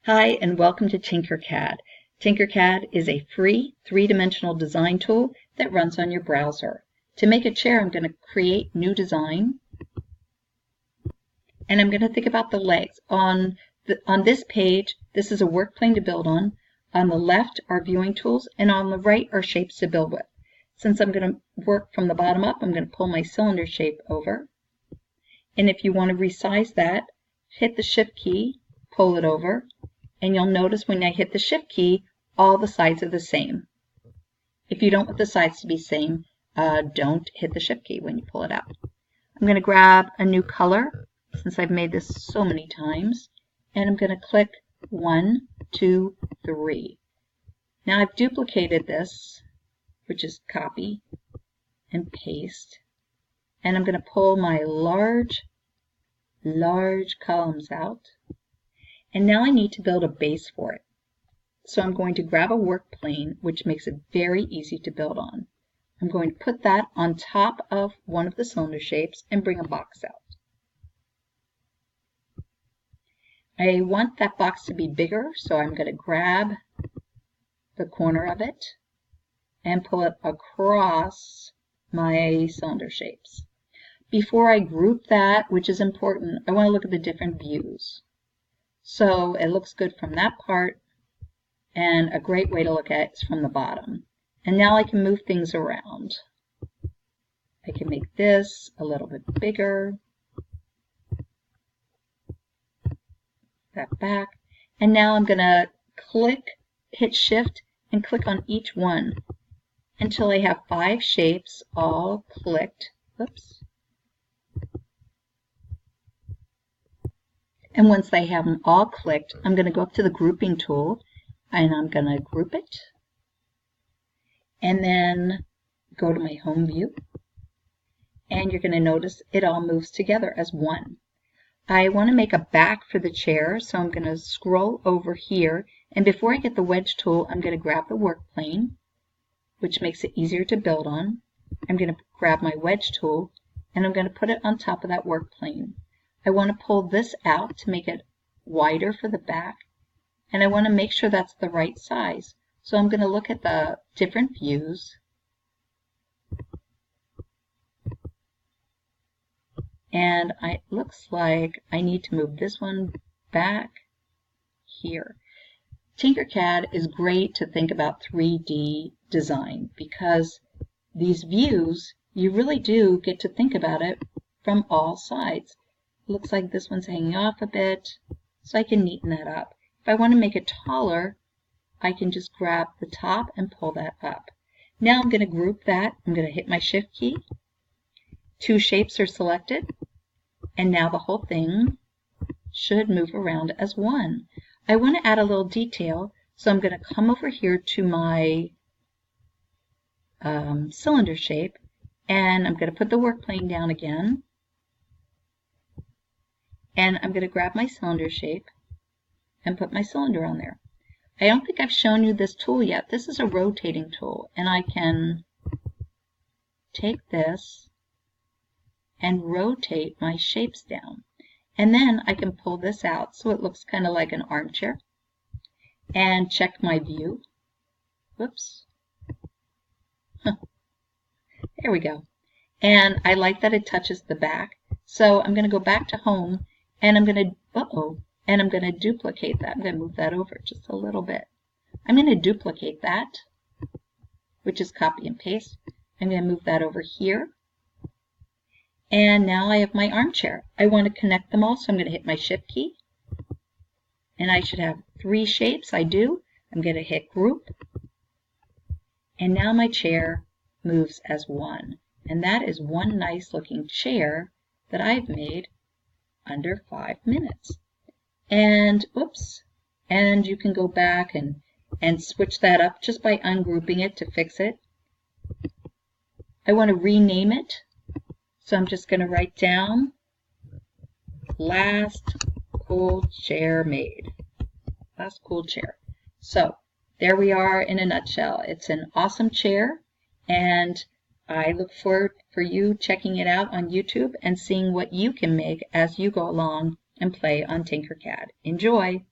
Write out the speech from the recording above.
Hi, and welcome to Tinkercad. Tinkercad is a free three-dimensional design tool that runs on your browser. To make a chair, I'm going to create new design, and I'm going to think about the legs. On this page, this is a work plane to build on. On the left are viewing tools, and on the right are shapes to build with. Since I'm going to work from the bottom up, I'm going to pull my cylinder shape over. And if you want to resize that, hit the Shift key, pull it over, and you'll notice when I hit the Shift key, all the sides are the same. If you don't want the sides to be same, don't hit the Shift key when you pull it out. I'm going to grab a new color, since I've made this so many times, and I'm going to click 1, 2, 3. Now I've duplicated this, which is copy and paste, and I'm going to pull my large columns out. And now I need to build a base for it. So I'm going to grab a work plane, which makes it very easy to build on. I'm going to put that on top of one of the cylinder shapes and bring a box out. I want that box to be bigger, so I'm going to grab the corner of it and pull it across my cylinder shapes. Before I group that, which is important, I want to look at the different views. So it looks good from that part, and a great way to look at it is from the bottom. And now I can move things around. I can make this a little bit bigger, that back, and now I'm going to hit Shift and click on each one until I have 5 shapes all clicked. Oops. And once I have them all clicked, I'm going to go up to the grouping tool and I'm going to group it. And then go to my home view. And you're going to notice it all moves together as one. I want to make a back for the chair, so I'm going to scroll over here. And before I get the wedge tool, I'm going to grab the work plane, which makes it easier to build on. I'm going to grab my wedge tool and I'm going to put it on top of that work plane. I want to pull this out to make it wider for the back, and I want to make sure that's the right size. So I'm going to look at the different views, and it looks like I need to move this one back here. Tinkercad is great to think about 3D design because these views, you really do get to think about it from all sides. Looks like this one's hanging off a bit, so I can neaten that up. If I want to make it taller, I can just grab the top and pull that up. Now I'm going to group that. I'm going to hit my Shift key. 2 shapes are selected, and now the whole thing should move around as one. I want to add a little detail, so I'm going to come over here to my cylinder shape, and I'm going to put the work plane down again. And I'm going to grab my cylinder shape and put my cylinder on there. I don't think I've shown you this tool yet. This is a rotating tool, and I can take this and rotate my shapes down. And then I can pull this out so it looks kind of like an armchair. And check my view. Whoops. There we go. And I like that it touches the back. So I'm going to go back to home. And I'm going to duplicate that. I'm going to move that over just a little bit. I'm going to duplicate that, which is copy and paste. I'm going to move that over here. And now I have my armchair. I want to connect them all, so I'm going to hit my Shift key. And I should have 3 shapes. I do. I'm going to hit Group. And now my chair moves as one. And that is one nice looking chair that I've made under 5 minutes. And oops, and you can go back and switch that up just by ungrouping it to fix it. I want to rename it, so I'm just going to write down last cool chair made. Last cool chair. So there we are in a nutshell. It's an awesome chair, and I look forward for you checking it out on YouTube and seeing what you can make as you go along and play on Tinkercad. Enjoy!